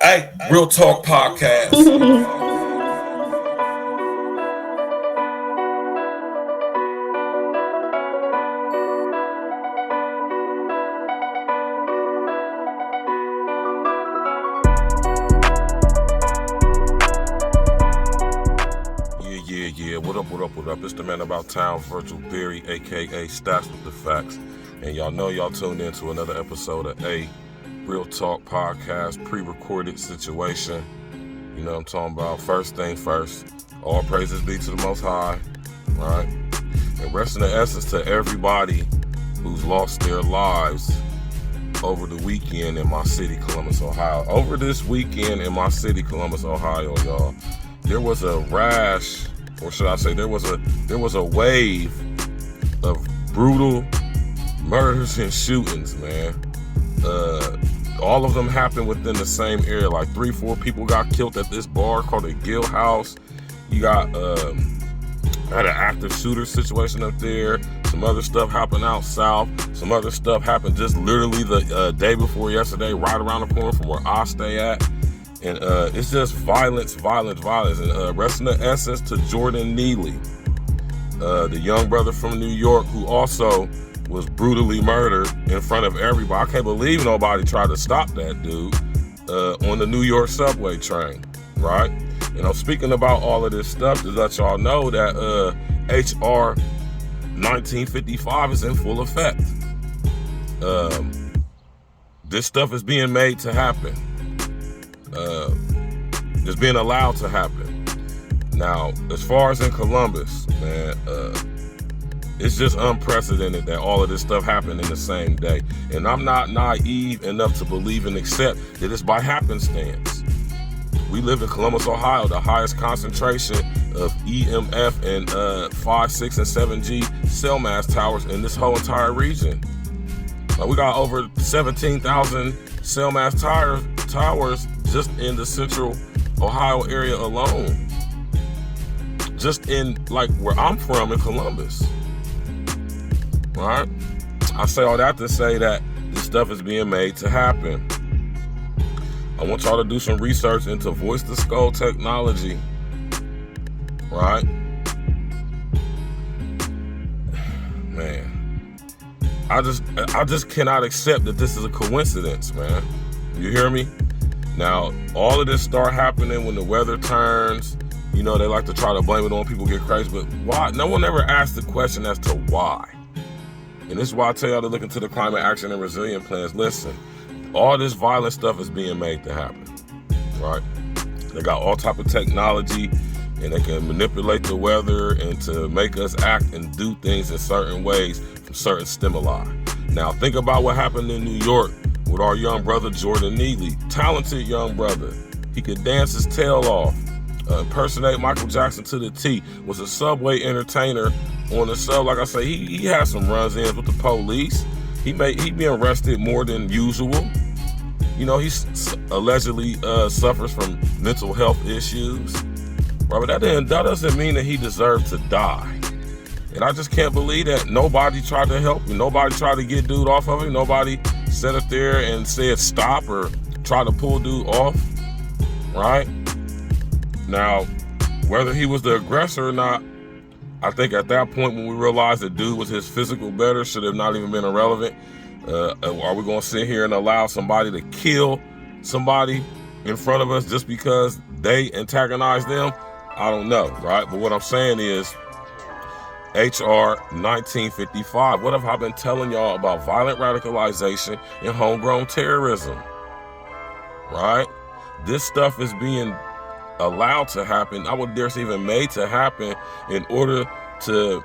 Hey, Real Talk Podcast. Yeah. What up? It's the man about town, Virgil, aka Stats with the Facts. And y'all know y'all tuned in to another episode of A Real Talk Podcast, pre-recorded situation. You know what I'm talking about? First thing first, all praises be to the Most High, right? And rest in the essence to everybody who's lost their lives over the weekend in my city, Columbus, Ohio. Over this weekend in my city, Columbus, Ohio, y'all, there was a rash, or should I say, there was a wave of brutal murders and shootings, man. All of them happened within the same area. Like 3-4 people got killed at this bar called the Gill House. You got had an active shooter situation up there. Some other stuff happened out south. Some other stuff happened just literally the day before yesterday, right around the corner from where I stay at. And it's just violence. And rest in the essence to Jordan NEELY, the young brother from New York who also was brutally murdered in front of everybody. I can't believe nobody tried to stop that dude on the New York subway train, right? And I'm speaking about all of this stuff to let y'all know that HR 1955 is in full effect. This stuff is being made to happen. It's being allowed to happen. Now, as far as in Columbus, man, it's just unprecedented that all of this stuff happened in the same day. And I'm not naive enough to believe and accept that it's by happenstance. We live in Columbus, Ohio, the highest concentration of EMF and 5, 6, and 7G cell mass towers in this whole entire region. We got over 17,000 cell mass towers just in the central Ohio area alone. Just in like where I'm from in Columbus. Right? I say all that to say that this stuff is being made to happen. I want y'all to do some research into voice to skull technology. Right? Man. I just cannot accept that this is a coincidence, man. You hear me? Now, all of this start happening when the weather turns. You know, they like to try to blame it on people get crazy, but why? No one ever asked the question as to why. And this is why I tell y'all to look into the climate action and resilient plans. Listen, all this violent stuff is being made to happen, right? They got all type of technology, and they can manipulate the weather and to make us act and do things in certain ways from certain stimuli. Now, think about what happened in New York with our young brother, Jordan NEELY. Talented young brother. He could dance his tail off, impersonate Michael Jackson to the T, was a subway entertainer on the sub. Like I say, he had some run-ins with the police. He been arrested more than usual. You know, he allegedly suffers from mental health issues. Right, but that doesn't mean that he deserved to die. And I just can't believe that nobody tried to help him. Nobody tried to get dude off of him. Nobody sat up there and said stop or tried to pull dude off. Right? Now, whether he was the aggressor or not, I think at that point when we realized that dude was his physical better, should have not even been irrelevant. Are we going to sit here and allow somebody to kill somebody in front of us just because they antagonize them? I don't know, right? But what I'm saying is HR 1955. What have I been telling y'all about violent radicalization and homegrown terrorism? Right? This stuff is being allowed to happen. I would dare say even made to happen in order to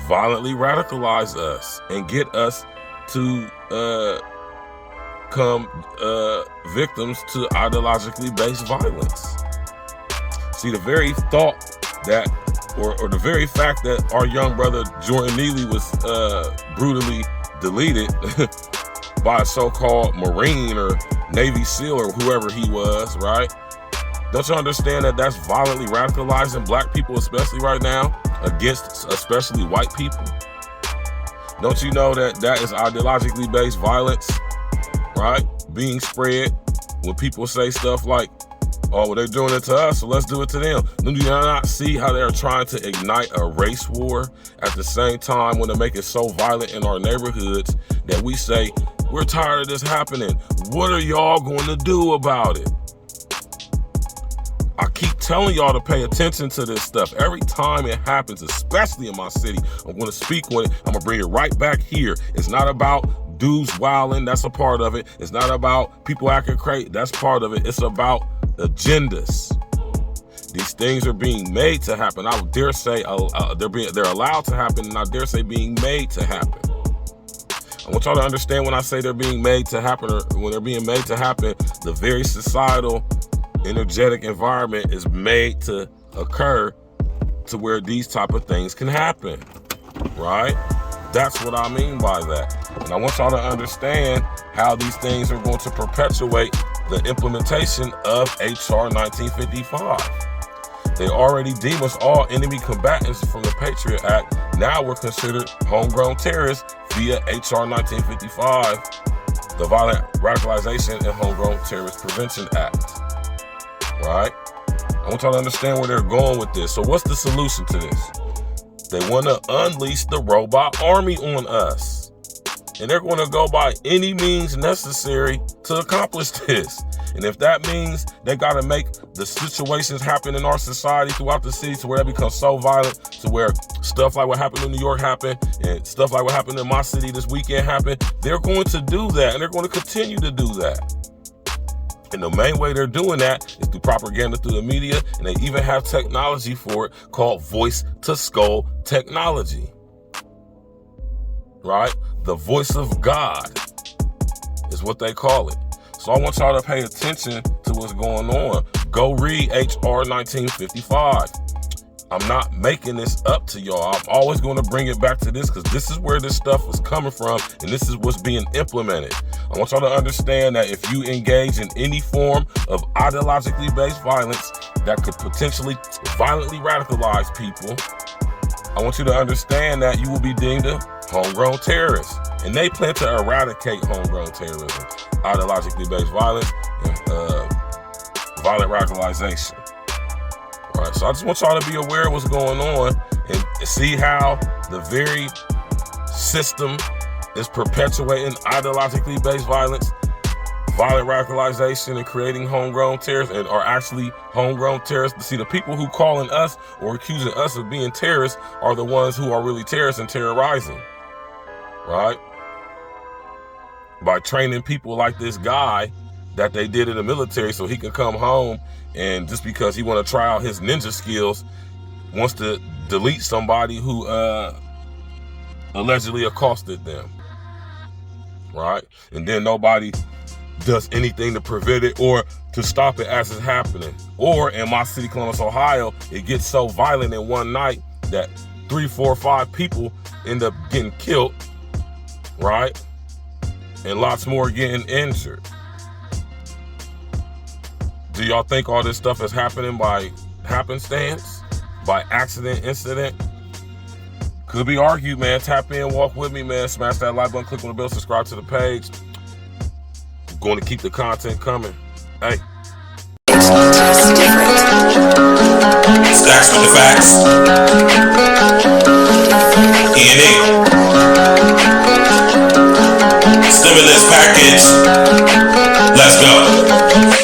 violently radicalize us and get us to become victims to ideologically based violence. See, the very thought that, or the very fact that our young brother Jordan NEELY was brutally deleted by a so-called Marine or Navy SEAL or whoever he was, right? Don't you understand that that's violently radicalizing black people, especially right now, against especially white people? Don't you know that that is ideologically based violence, right? Being spread when people say stuff like, oh, well, they're doing it to us, so let's do it to them. Do you not see how they're trying to ignite a race war at the same time when they make it so violent in our neighborhoods that we say, we're tired of this happening. What are y'all going to do about it? I keep telling y'all to pay attention to this stuff. Every time it happens, especially in my city, I'm going to speak on it. I'm going to bring it right back here. It's not about dudes wilding. That's a part of it. It's not about people acting crazy. That's part of it. It's about agendas. These things are being made to happen. I would dare say they're allowed to happen, and I dare say being made to happen. I want y'all to understand when I say they're being made to happen, or when they're being made to happen, the very societal, energetic environment is made to occur to where these type of things can happen, right? That's what I mean by that. And I want y'all to understand how these things are going to perpetuate the implementation of HR 1955. They already deem us all enemy combatants from the Patriot Act. Now we're considered homegrown terrorists via HR 1955, the Violent Radicalization and Homegrown Terrorist Prevention Act. Right? I want y'all to understand where they're going with this. So what's the solution to this? They want to unleash the robot army on us. And they're going to go by any means necessary to accomplish this. And if that means they got to make the situations happen in our society throughout the city to where that becomes so violent, to where stuff like what happened in New York happened, and stuff like what happened in my city this weekend happened, they're going to do that, and they're going to continue to do that. And the main way they're doing that is through propaganda, through the media, and they even have technology for it called voice-to-skull technology. Right? The voice of God is what they call it. So I want y'all to pay attention to what's going on. Go read HR 1955. I'm not making this up to y'all. I'm always going to bring it back to this because this is where this stuff is coming from, and this is what's being implemented. I want y'all to understand that if you engage in any form of ideologically based violence that could potentially violently radicalize people, I want you to understand that you will be deemed a homegrown terrorist. And they plan to eradicate homegrown terrorism, ideologically based violence, and violent radicalization. All right, so I just want y'all to be aware of what's going on and see how the very system is perpetuating ideologically based violence, violent radicalization, and creating homegrown terrorists, and are actually homegrown terrorists. See, the people who calling us or accusing us of being terrorists are the ones who are really terrorists and terrorizing, right? By training people like this guy that they did in the military so he can come home and just because he want to try out his ninja skills, wants to delete somebody who allegedly accosted them, right? And then nobody does anything to prevent it or to stop it as it's happening. Or in my city, Columbus, Ohio, it gets so violent in one night that 3, 4, 5 people end up getting killed, right? And lots more getting injured. Do y'all think all this stuff is happening by happenstance? By accident, incident? Could be argued, man. Tap in, walk with me, man. Smash that like button, click on the bell, subscribe to the page. I'm going to keep the content coming. Hey. It's different. Stacks with the facts. E&E. Stimulus package. Let's go.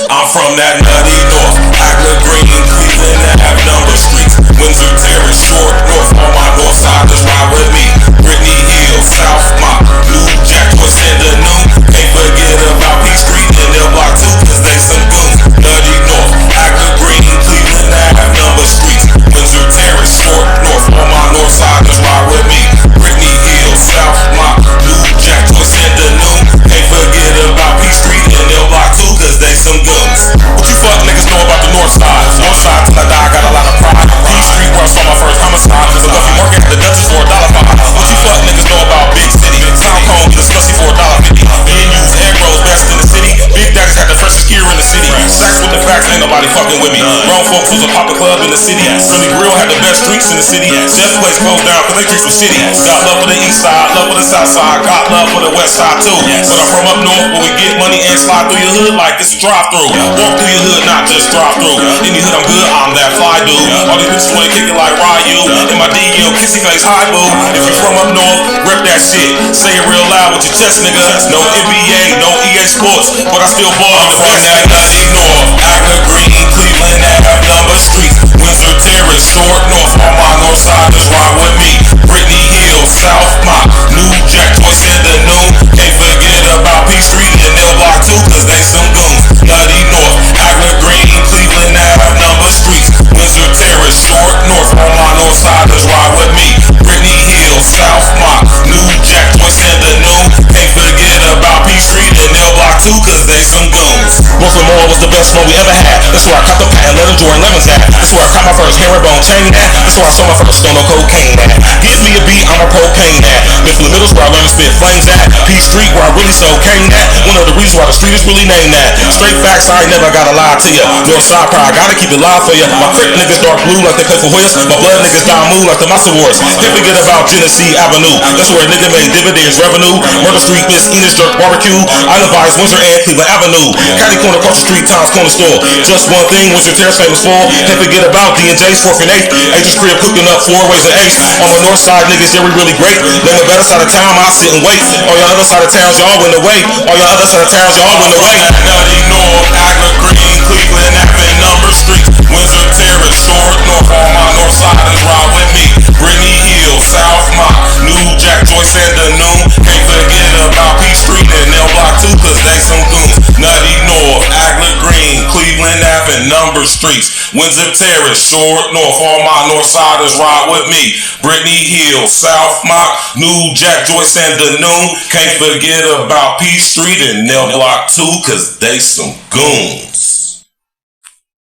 I'm from that nutty north. Agla Green, Cleveland, Ave, number streets. Windsor Terrace, Short North. On my north side, just ride with me. Brittany Hill, South Mott, New Jack, what's in the noon? Can't forget about P Street and L Block 2, cause they some goons. Nutty North, Agla Green, Cleveland, Ave, number streets. Windsor Terrace, Short North. On my north side, just ride with me. Brittany Hill, South Mott, New Jack, what's in the noon? Can't forget about P Street and L Block 2, cause they some goons. What you fuck niggas know about the north side? North side till I die, I got a lot of pride. P Street where I saw my first homicide. The Lucky Market at the Duchess for $1.05. What you fuck niggas know about Big City? Sound Cone, get a slushy for $1.50. Men use egg rolls best in the city. Big Daddy's had the freshest gear in the city. Stacks with the facts. tracks, ain't nobody fucking with me. Grown folks was a poppin' club in the city. Philly Grill had the best streets in the city. Chef place closed down cause they streets was shitty. Got love for the east side, love for the south side, got love for the west side too. But I'm from up north where we get money and slide through your hood like it's a drive-through. Walk through your hood, not just drive through. Any hood I'm good, I'm that fly dude. All these bitches wanna kick it like Ryu. In my DL, kissy face, hi boo. If you from up north, rep that shit. Say it real loud with your chest, nigga. No NBA, no EA Sports, but I still ball on the best. That nutty north, Agner Green, Cleveland, have number streets. Windsor Terrace, short north, on my north side is ride with me. Brittany Hill, South Mott, New Jack, Toys in the noon. Can't forget about P Street and Nail Block 2, cause they some goons. Nutty north, Agner Green, Cleveland, have number streets. Windsor Terrace, short north, on my north side is ride with me. Brittany Hill, South Mott, New Jack, Toys in the noon. Can't forget about P Street and Nail Block 2, cause they some goons. Brooklyn Mall was the best one we ever had. That's where I caught the patent leather Jordan 11s at. That's where I caught my first herringbone chain at. That's where I saw my first stone of cocaine at. Give me a beat, I'm a propane at. Mifflin Middle's where I learned to spit flames at. P Street where I really sold cane at. One of the reasons why the street is really named that. Straight facts, I ain't never gotta lie to ya. Northside pride, gotta keep it live for ya. My crip niggas dark blue like they play for Hoyas. My blood niggas die moon like the Massa Wars. Can't forget about Genesee Avenue. That's where a nigga made dividends revenue. Murder Street, Miss Enos Jerk Barbecue. Island Vibes, Windsor and Cleveland Avenue. Caddy Corner, across the street, Tom's Corner Store. Just one thing, Windsor Terrace famous for. Can't forget about D&J's 4th and 8th. Agent's crib cooking up 4 ways of ace. On the north side, niggas, yeah, we really great. Name a better side of town, I sit and wait. All y'all other side of towns, y'all went away. All y'all other side of towns, y'all went away. Nutty North, Agner Green, Cleveland, having number streets. Windsor Terrace, short north, on my north side is ride with me. Brittany Hill, South Mott, New Jack, Joyce and the noon. Can't forget about P Street and Nail Block 2, cause they some goons. Nutty North, Agner Green, Cleveland, having number streets. Windsor Terrace, short north, on my north side is ride with me. Brittany Hill, South Mott, New Jack, Joyce and the noon. Can't forget about P Street and Nail Block 2, cause they some goons.